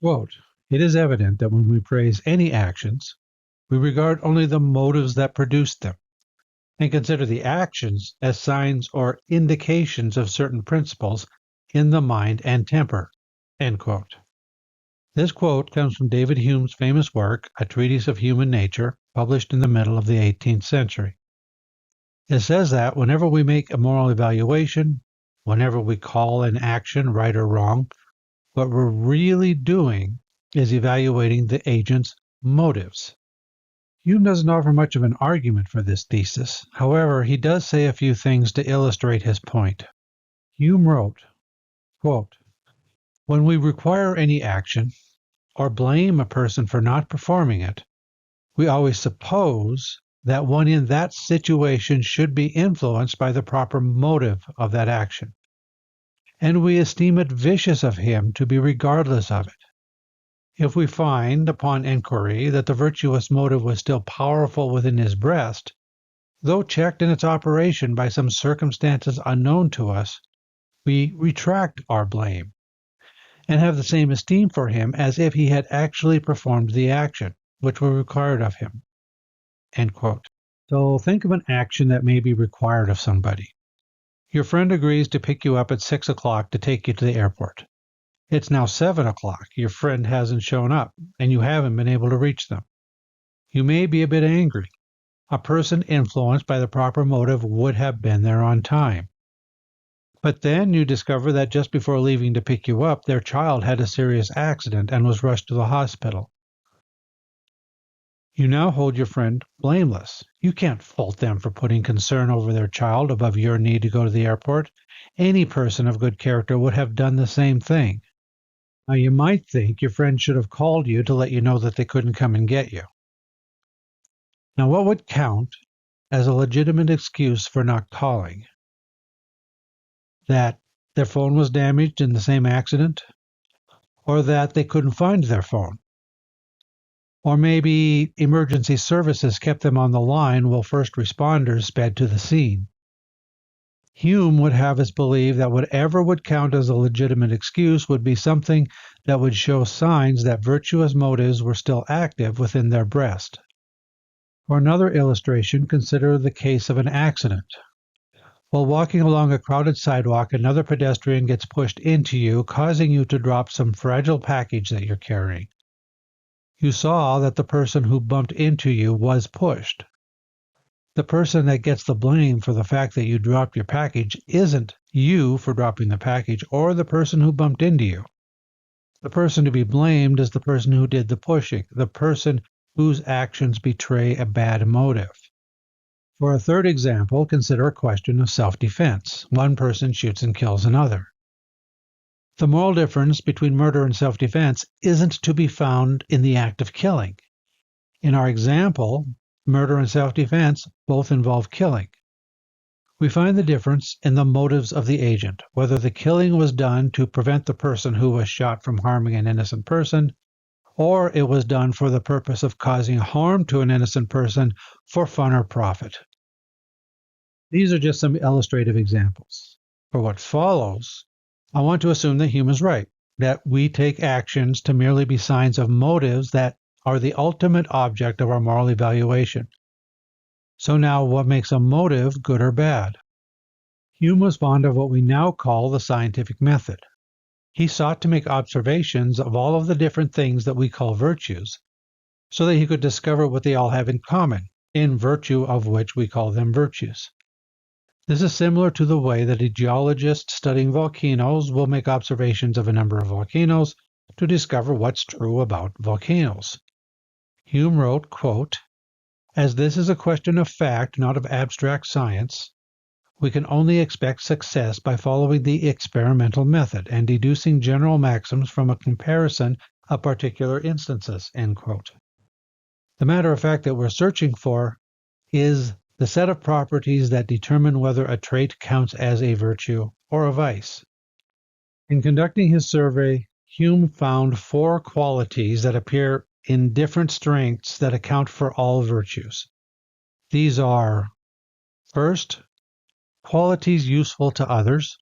Quote, "It is evident that when we praise any actions, we regard only the motives that produced them, and consider the actions as signs or indications of certain principles in the mind and temper." End quote. This quote comes from David Hume's famous work, A Treatise of Human Nature, published in the middle of the 18th century. It says that whenever we make a moral evaluation, whenever we call an action right or wrong, what we're really doing is evaluating the agent's motives. Hume doesn't offer much of an argument for this thesis. However, he does say a few things to illustrate his point. Hume wrote, quote, "When we require any action, or blame a person for not performing it, we always suppose that one in that situation should be influenced by the proper motive of that action, and we esteem it vicious of him to be regardless of it. If we find, upon enquiry, that the virtuous motive was still powerful within his breast, though checked in its operation by some circumstances unknown to us, we retract our blame, and have the same esteem for him as if he had actually performed the action which was required of him." End quote. So think of an action that may be required of somebody. Your friend agrees to pick you up at 6 o'clock to take you to the airport. It's now 7 o'clock. Your friend hasn't shown up, and you haven't been able to reach them. You may be a bit angry. A person influenced by the proper motive would have been there on time. But then you discover that just before leaving to pick you up, their child had a serious accident and was rushed to the hospital. You now hold your friend blameless. You can't fault them for putting concern over their child above your need to go to the airport. Any person of good character would have done the same thing. Now, you might think your friend should have called you to let you know that they couldn't come and get you. Now, what would count as a legitimate excuse for not calling? That their phone was damaged in the same accident? Or that they couldn't find their phone? Or maybe emergency services kept them on the line while first responders sped to the scene? Hume would have us believe that whatever would count as a legitimate excuse would be something that would show signs that virtuous motives were still active within their breast. For another illustration, consider the case of an accident. While walking along a crowded sidewalk, another pedestrian gets pushed into you, causing you to drop some fragile package that you're carrying. You saw that the person who bumped into you was pushed. The person that gets the blame for the fact that you dropped your package isn't you for dropping the package or the person who bumped into you. The person to be blamed is the person who did the pushing, the person whose actions betray a bad motive. For a third example, consider a question of self-defense. One person shoots and kills another. The moral difference between murder and self-defense isn't to be found in the act of killing. In our example, murder and self-defense both involve killing. We find the difference in the motives of the agent, whether the killing was done to prevent the person who was shot from harming an innocent person, or it was done for the purpose of causing harm to an innocent person for fun or profit. These are just some illustrative examples. For what follows, I want to assume that Hume is right, that we take actions to merely be signs of motives that are the ultimate object of our moral evaluation. So now, what makes a motive good or bad? Hume was fond of what we now call the scientific method. He sought to make observations of all of the different things that we call virtues, so that he could discover what they all have in common, in virtue of which we call them virtues. This is similar to the way that a geologist studying volcanoes will make observations of a number of volcanoes to discover what's true about volcanoes. Hume wrote, quote, "As this is a question of fact, not of abstract science, we can only expect success by following the experimental method and deducing general maxims from a comparison of particular instances." End quote. The matter of fact that we're searching for is the set of properties that determine whether a trait counts as a virtue or a vice. In conducting his survey, Hume found 4 qualities that appear in different strengths that account for all virtues. These are, first, qualities useful to others.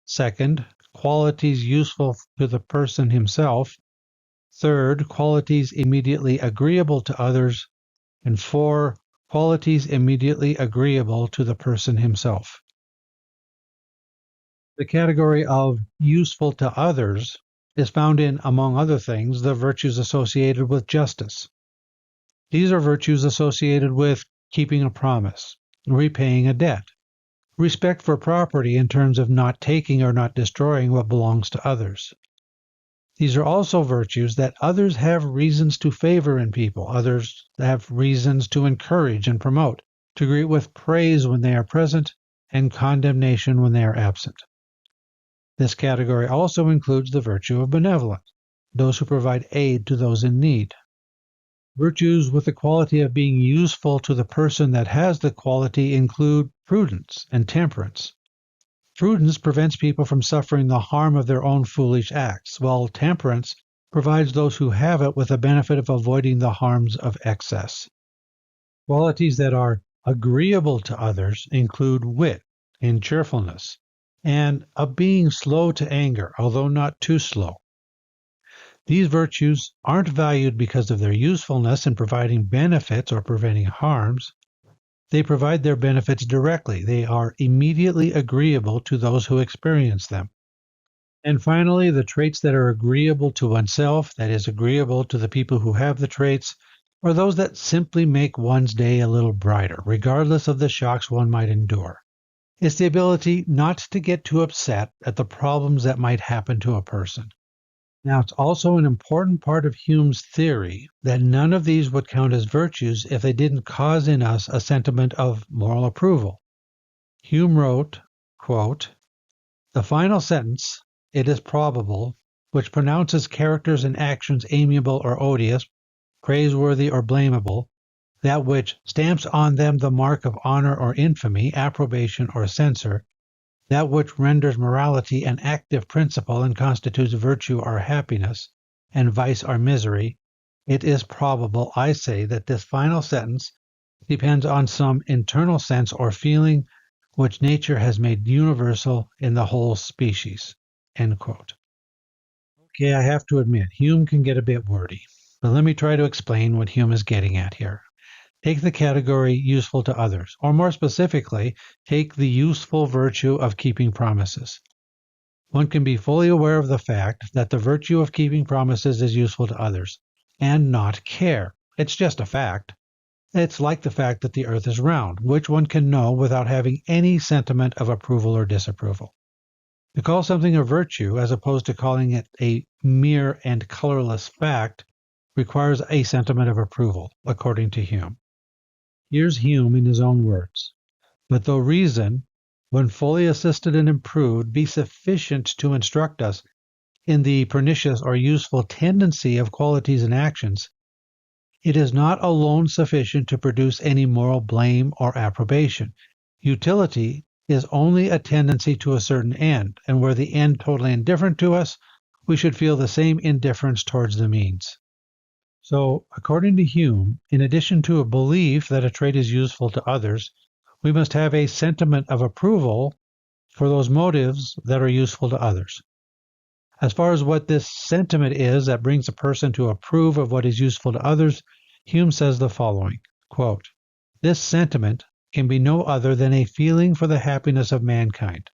Second, qualities useful to the person himself. Third, qualities immediately agreeable to others. And 4, qualities immediately agreeable to the person himself. The category of useful to others is found in, among other things, the virtues associated with justice. These are virtues associated with keeping a promise, repaying a debt, respect for property in terms of not taking or not destroying what belongs to others. These are also virtues that others have reasons to favor in people, others have reasons to encourage and promote, to greet with praise when they are present and condemnation when they are absent. This category also includes the virtue of benevolence, those who provide aid to those in need. Virtues with the quality of being useful to the person that has the quality include prudence and temperance. Prudence prevents people from suffering the harm of their own foolish acts, while temperance provides those who have it with the benefit of avoiding the harms of excess. Qualities that are agreeable to others include wit and cheerfulness, and a being slow to anger, although not too slow. These virtues aren't valued because of their usefulness in providing benefits or preventing harms. They provide their benefits directly. They are immediately agreeable to those who experience them. And finally, the traits that are agreeable to oneself, that is, agreeable to the people who have the traits, are those that simply make one's day a little brighter, regardless of the shocks one might endure. It's the ability not to get too upset at the problems that might happen to a person. Now, it's also an important part of Hume's theory that none of these would count as virtues if they didn't cause in us a sentiment of moral approval. Hume wrote, quote, "The final sentence, it is probable, which pronounces characters and actions amiable or odious, praiseworthy or blamable, that which stamps on them the mark of honor or infamy, approbation or censure, that which renders morality an active principle and constitutes virtue or happiness, and vice or misery, it is probable, I say, that this final sentence depends on some internal sense or feeling which nature has made universal in the whole species." End quote. Okay, I have to admit, Hume can get a bit wordy, but let me try to explain what Hume is getting at here. Take the category useful to others, or more specifically, take the useful virtue of keeping promises. One can be fully aware of the fact that the virtue of keeping promises is useful to others, and not care. It's just a fact. It's like the fact that the earth is round, which one can know without having any sentiment of approval or disapproval. To call something a virtue, as opposed to calling it a mere and colorless fact, requires a sentiment of approval, according to Hume. Here's Hume in his own words. "But though reason, when fully assisted and improved, be sufficient to instruct us in the pernicious or useful tendency of qualities and actions, it is not alone sufficient to produce any moral blame or approbation. Utility is only a tendency to a certain end, and were the end totally indifferent to us, we should feel the same indifference towards the means." So, according to Hume, in addition to a belief that a trait is useful to others, we must have a sentiment of approval for those motives that are useful to others. As far as what this sentiment is that brings a person to approve of what is useful to others, Hume says the following, quote, "This sentiment can be no other than a feeling for the happiness of mankind,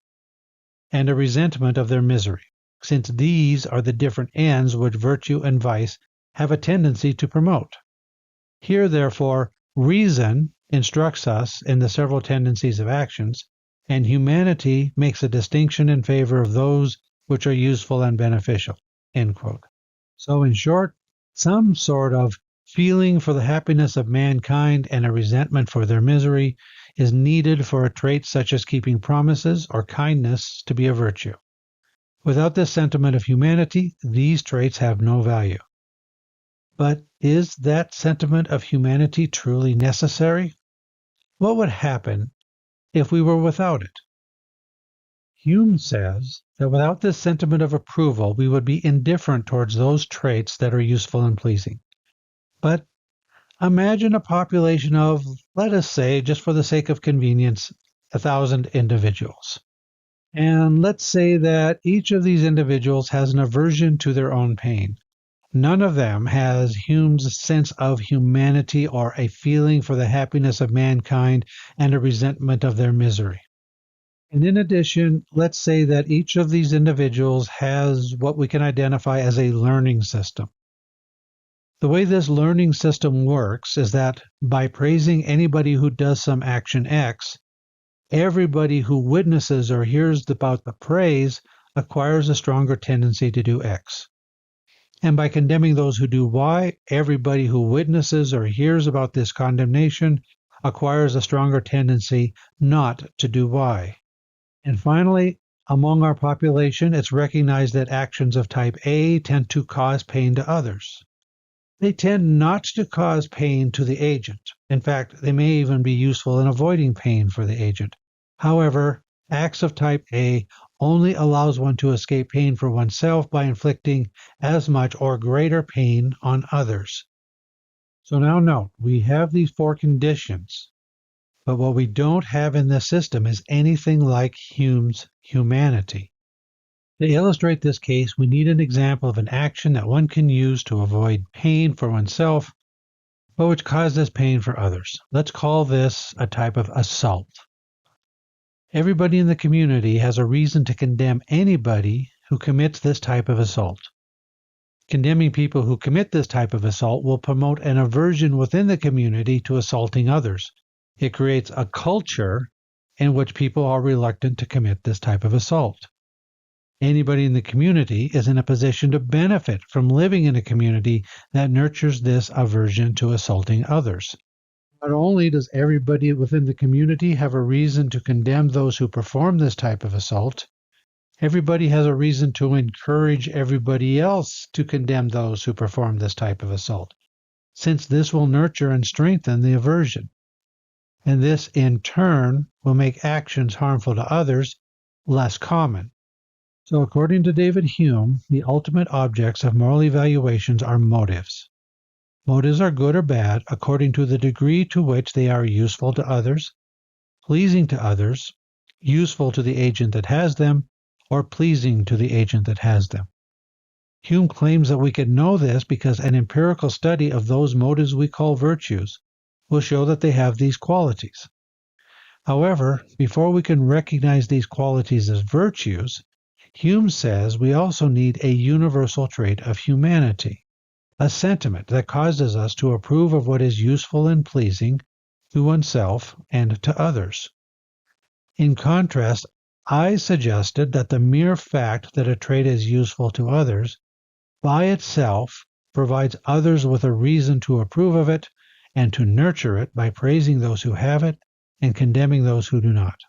and a resentment of their misery, since these are the different ends which virtue and vice have a tendency to promote. Here, therefore, reason instructs us in the several tendencies of actions, and humanity makes a distinction in favor of those which are useful and beneficial." End quote. So, in short, some sort of feeling for the happiness of mankind and a resentment for their misery is needed for a trait such as keeping promises or kindness to be a virtue. Without this sentiment of humanity, these traits have no value. But is that sentiment of humanity truly necessary? What would happen if we were without it? Hume says that without this sentiment of approval, we would be indifferent towards those traits that are useful and pleasing. But imagine a population of, let us say, just for the sake of convenience, 1,000 individuals. And let's say that each of these individuals has an aversion to their own pain, None of them has Hume's sense of humanity or a feeling for the happiness of mankind and a resentment of their misery. And in addition, let's say that each of these individuals has what we can identify as a learning system. The way this learning system works is that by praising anybody who does some action X, everybody who witnesses or hears about the praise acquires a stronger tendency to do X. And by condemning those who do Y, everybody who witnesses or hears about this condemnation acquires a stronger tendency not to do Y. And finally, among our population, it's recognized that actions of type A tend to cause pain to others. They tend not to cause pain to the agent. In fact, they may even be useful in avoiding pain for the agent. However, acts of type A only allows one to escape pain for oneself by inflicting as much or greater pain on others. So now note, we have these four conditions, but what we don't have in this system is anything like Hume's humanity. To illustrate this case, we need an example of an action that one can use to avoid pain for oneself, but which causes pain for others. Let's call this a type of assault. Everybody in the community has a reason to condemn anybody who commits this type of assault. Condemning people who commit this type of assault will promote an aversion within the community to assaulting others. It creates a culture in which people are reluctant to commit this type of assault. Anybody in the community is in a position to benefit from living in a community that nurtures this aversion to assaulting others. Not only does everybody within the community have a reason to condemn those who perform this type of assault, everybody has a reason to encourage everybody else to condemn those who perform this type of assault, since this will nurture and strengthen the aversion. And this, in turn, will make actions harmful to others less common. So according to David Hume, the ultimate objects of moral evaluations are motives. Motives are good or bad according to the degree to which they are useful to others, pleasing to others, useful to the agent that has them, or pleasing to the agent that has them. Hume claims that we can know this because an empirical study of those motives we call virtues will show that they have these qualities. However, before we can recognize these qualities as virtues, Hume says we also need a universal trait of humanity, a sentiment that causes us to approve of what is useful and pleasing to oneself and to others. In contrast, I suggested that the mere fact that a trait is useful to others by itself provides others with a reason to approve of it and to nurture it by praising those who have it and condemning those who do not.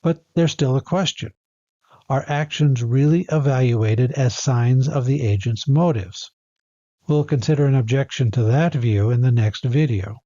But there's still a question. Are actions really evaluated as signs of the agent's motives? We'll consider an objection to that view in the next video.